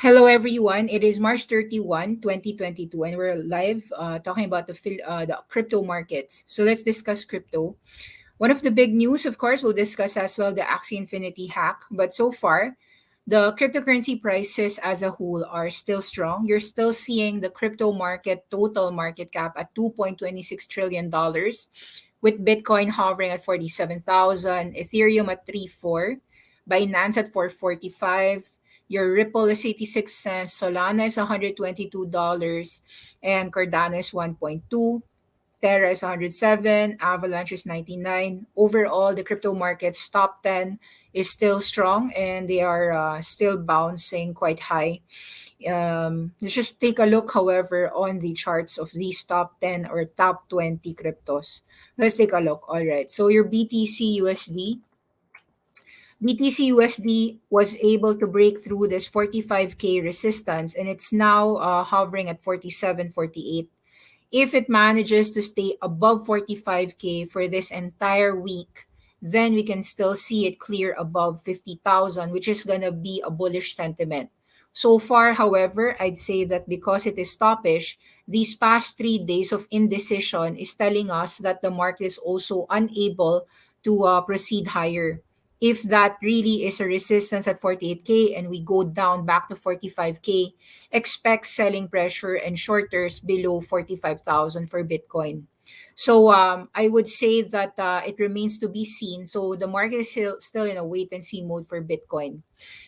Hello, everyone. It is March 31, 2022, and we're live talking about the crypto markets. So let's discuss crypto. One of the big news, of course, we'll discuss as well the Axie Infinity hack. But so far, the cryptocurrency prices as a whole are still strong. You're still seeing the crypto market total market cap at $2.26 trillion, with Bitcoin hovering at 47,000, Ethereum at 3.4, Binance at 445. Your Ripple is 86 cents, Solana is $122, and Cardano is 1.2. Terra is 107, Avalanche is 99. Overall, the crypto market's top 10 is still strong and they are still bouncing quite high. Let's just take a look, however, on the charts of these top 10 or top 20 cryptos. Let's take a look. All right. So your BTC USD was able to break through this 45K resistance and it's now hovering at 47.48. If it manages to stay above 45K for this entire week, then we can still see it clear above 50,000, which is going to be a bullish sentiment. So far, however, I'd say that because it is stoppish, these past 3 days of indecision is telling us that the market is also unable to proceed higher. If that really is a resistance at 48K and we go down back to 45K, expect selling pressure and shorters below 45,000 for Bitcoin. So I would say that it remains to be seen. So the market is still in a wait and see mode for Bitcoin.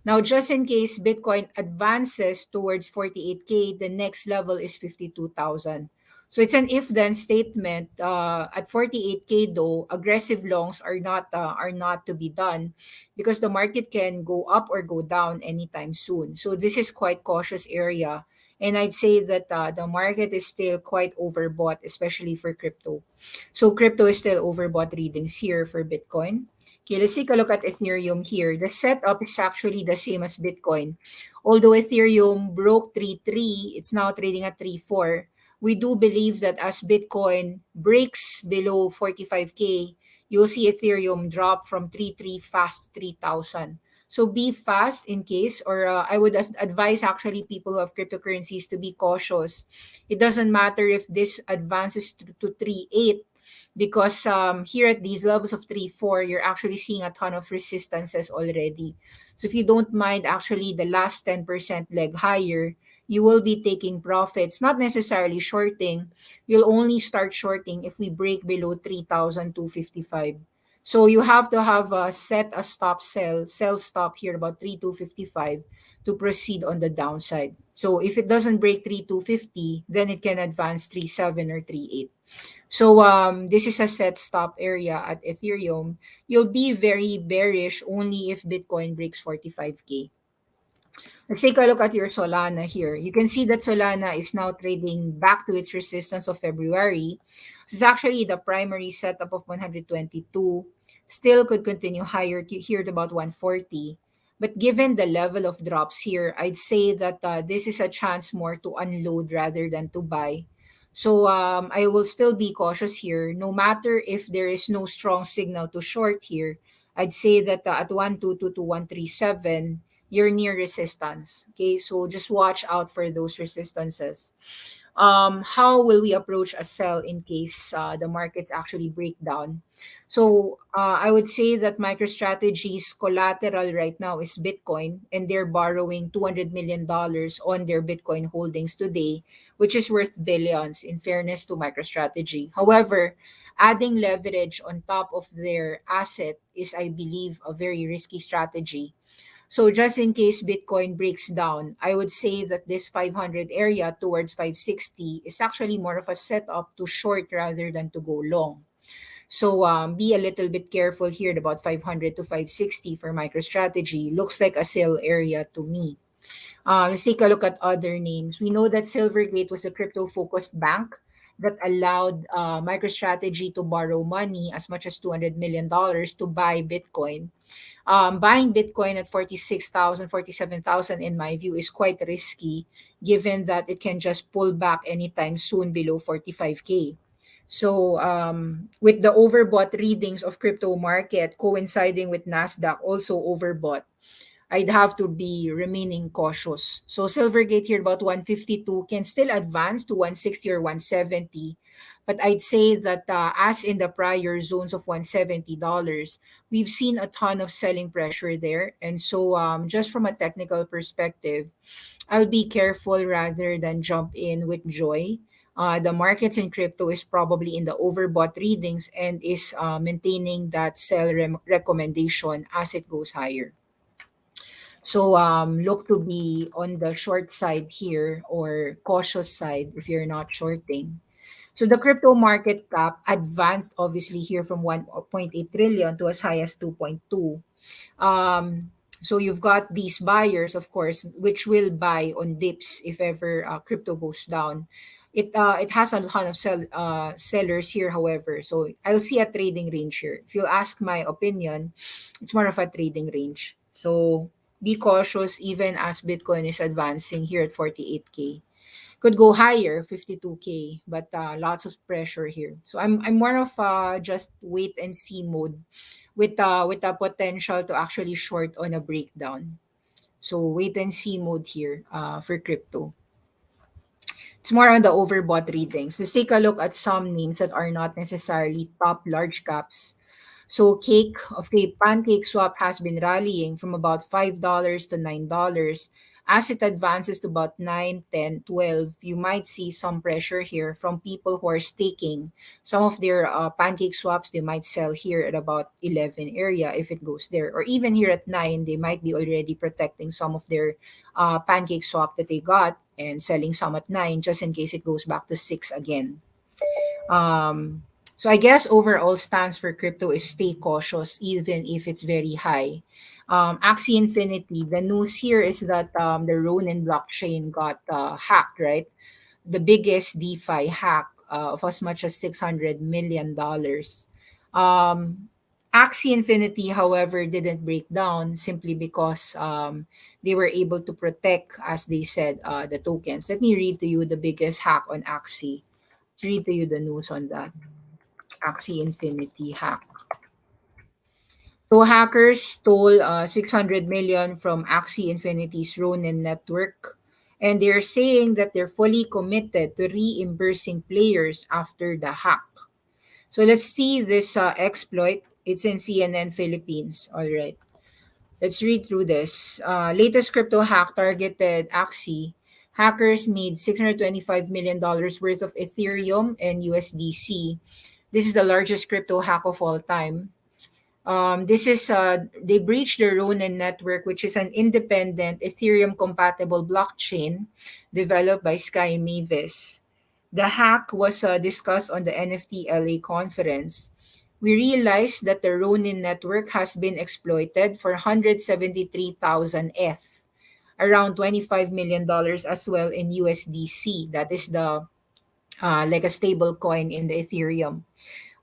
Now, just in case Bitcoin advances towards 48K, the next level is 52,000. So it's an if-then statement. At 48K, though, aggressive longs are not to be done because the market can go up or go down anytime soon. So this is quite cautious area. And I'd say that the market is still quite overbought, especially for crypto. So crypto is still overbought readings here for Bitcoin. Okay, let's take a look at Ethereum here. The setup is actually the same as Bitcoin. Although Ethereum broke 3.3, it's now trading at 3.4. We do believe that as Bitcoin breaks below 45K, you'll see Ethereum drop from 3.3 fast to 3,000. So be fast in case, or I would advise actually people who have cryptocurrencies to be cautious. It doesn't matter if this advances to 3.8 because here at these levels of 3.4, you're actually seeing a ton of resistances already. So if you don't mind actually the last 10% leg higher, you will be taking profits, not necessarily shorting. You'll only start shorting if we break below 3,255. So you have to have set a sell stop here about 3,255 to proceed on the downside. So if it doesn't break 3,250, then it can advance 3.7 or 3.8. So this is a set stop area at Ethereum. You'll be very bearish only if Bitcoin breaks 45K. Let's take a look at your Solana here. You can see that Solana is now trading back to its resistance of February. This is actually the primary setup of 122. Still could continue higher here at about 140. But given the level of drops here, I'd say that this is a chance more to unload rather than to buy. So I will still be cautious here. No matter if there is no strong signal to short here, I'd say that at 122 to 137, you're near resistance. Okay, so just watch out for those resistances. How will we approach a sell in case the markets actually break down? So I would say that MicroStrategy's collateral right now is Bitcoin, and they're borrowing $200 million on their Bitcoin holdings today, which is worth billions in fairness to MicroStrategy. However, adding leverage on top of their asset is, I believe, a very risky strategy. So just in case Bitcoin breaks down, I would say that this 500 area towards 560 is actually more of a setup to short rather than to go long. So be a little bit careful here at about 500 to 560 for MicroStrategy. Looks like a sell area to me. Let's take a look at other names. We know that Silvergate was a crypto-focused bank that allowed MicroStrategy to borrow money as much as $200 million to buy Bitcoin. Buying Bitcoin at 46,000, 47,000, in my view, is quite risky given that it can just pull back anytime soon below 45K. So with the overbought readings of crypto market coinciding with Nasdaq also overbought, I'd have to be remaining cautious. So Silvergate here about 152 can still advance to 160 or 170. But I'd say that as in the prior zones of $170, we've seen a ton of selling pressure there. And so just from a technical perspective, I'll be careful rather than jump in with joy. The markets in crypto is probably in the overbought readings and is maintaining that recommendation as it goes higher. So look to be on the short side here or cautious side if you're not shorting. So the crypto market cap advanced obviously here from 1.8 trillion to as high as 2.2. So you've got these buyers, of course, which will buy on dips if ever crypto goes down. It has a ton of sellers here, however. So I'll see a trading range here. If you ask my opinion, it's more of a trading range. So be cautious even as Bitcoin is advancing here at 48K. Could go higher, 52K, but lots of pressure here. So I'm more of just wait and see mode with the potential to actually short on a breakdown. So wait and see mode here for crypto. It's more on the overbought readings. Let's take a look at some names that are not necessarily top large caps. So Pancake Swap has been rallying from about $5 to $9. As it advances to about 9, 10, 12, you might see some pressure here from people who are staking some of their Pancake Swaps. They might sell here at about 11 area if it goes there. Or even here at 9, they might be already protecting some of their Pancake Swap that they got and selling some at 9 just in case it goes back to 6 again. So I guess overall stance for crypto is stay cautious even if it's very high. Axie Infinity, the news here is that the Ronin blockchain got hacked, right? The biggest DeFi hack of as much as $600 million. Axie Infinity, however, didn't break down simply because they were able to protect, as they said, the tokens. Let me read to you the biggest hack on Axie. Let's read to you the news on that. Axie Infinity hack. So hackers stole 600 million from Axie Infinity's Ronin network, and they're saying that they're fully committed to reimbursing players after the hack. So let's see this exploit. It's in CNN Philippines. All right. Let's read through this. Latest crypto hack targeted Axie. Hackers made $625 million worth of Ethereum and USDC. This is the largest crypto hack of all time. They breached the Ronin network, which is an independent Ethereum compatible blockchain developed by Sky Mavis. The hack was discussed on the NFT LA conference. We realized that the Ronin network has been exploited for 173,000 ETH, around $25 million as well in USDC. That is the like a stable coin in the Ethereum.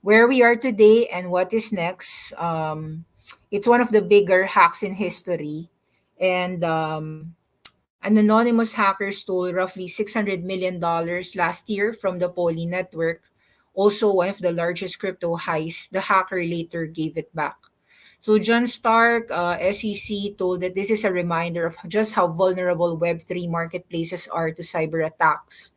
Where we are today and what is next, it's one of the bigger hacks in history. And an anonymous hacker stole roughly $600 million last year from the Poly network, also one of the largest crypto heists. The hacker later gave it back. So John Stark, SEC, told that this is a reminder of just how vulnerable Web3 marketplaces are to cyber attacks.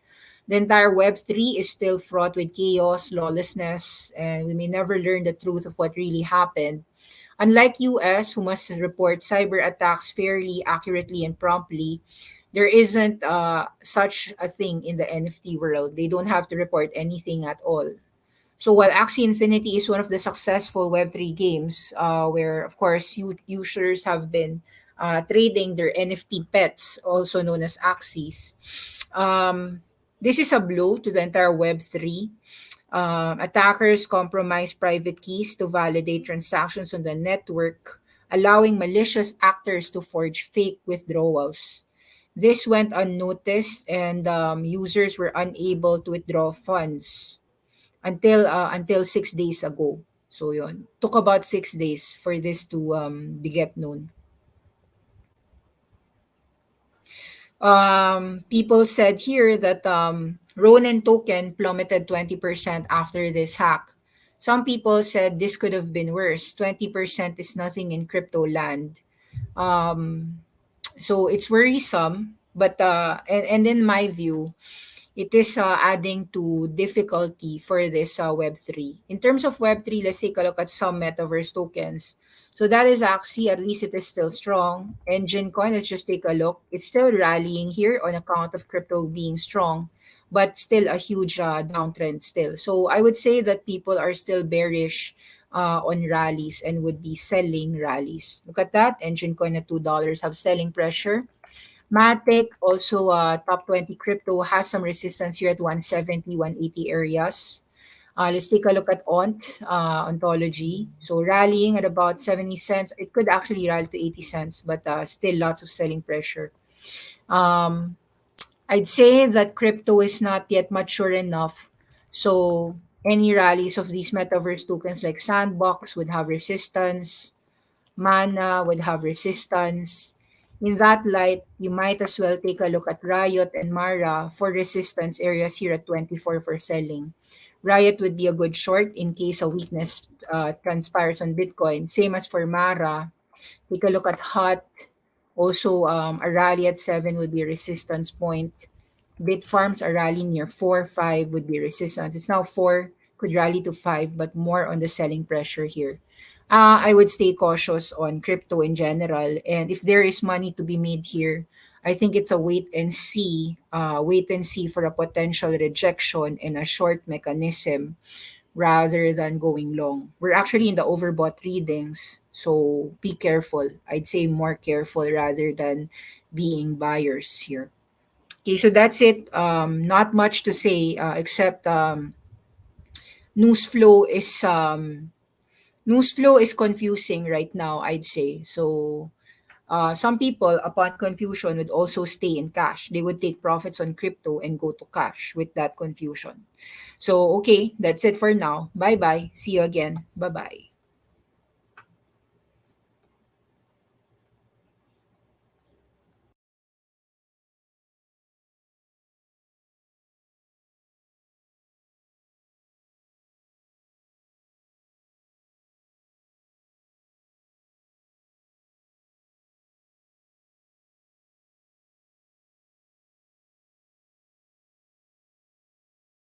The entire Web3 is still fraught with chaos, lawlessness, and we may never learn the truth of what really happened. Unlike US, who must report cyber attacks fairly, accurately, and promptly, there isn't such a thing in the NFT world. They don't have to report anything at all. So while Axie Infinity is one of the successful Web3 games, where of course users have been trading their NFT pets, also known as Axies, this is a blow to the entire Web3. Attackers compromise private keys to validate transactions on the network, allowing malicious actors to forge fake withdrawals. This went unnoticed, and users were unable to withdraw funds until 6 days ago. So yon took about 6 days for this to get known. People said here that Ronin token plummeted 20% after this hack. Some people said this could have been worse. 20% is nothing in crypto land. Um, so it's worrisome, but and in my view, it is adding to difficulty for this Web3. In terms of Web3, let's take a look at some Metaverse tokens. So that is actually, at least it is still strong. Engine coin, let's just take a look. It's still rallying here on account of crypto being strong, but still a huge downtrend still. So I would say that people are still bearish on rallies and would be selling rallies. Look at that. Engine coin at $2 have selling pressure. Matic, also top 20 crypto, has some resistance here at 170, 180 areas. Let's take a look at Ontology. So rallying at about 70 cents. It could actually rally to 80 cents, but still lots of selling pressure. Um, I'd say that crypto is not yet mature enough. So any rallies of these metaverse tokens like Sandbox would have resistance. Mana would have resistance. In that light, you might as well take a look at Riot and Mara for resistance areas here at 24 for selling. Riot would be a good short in case a weakness transpires on Bitcoin. Same as for Mara. Take a look at HOT. Also, a rally at 7 would be a resistance point. Bitfarms, a rally near 4, 5 would be resistance. It's now 4, could rally to 5, but more on the selling pressure here. I would stay cautious on crypto in general. And if there is money to be made here, I think it's a wait and see for a potential rejection and a short mechanism rather than going long. We're actually in the overbought readings, so be careful. I'd say more careful rather than being buyers here. Okay, so that's it. Not much to say except news flow is news flow is confusing right now, I'd say. So some people, upon confusion, would also stay in cash. They would take profits on crypto and go to cash with that confusion. So, okay, that's it for now. Bye bye. See you again. Bye bye.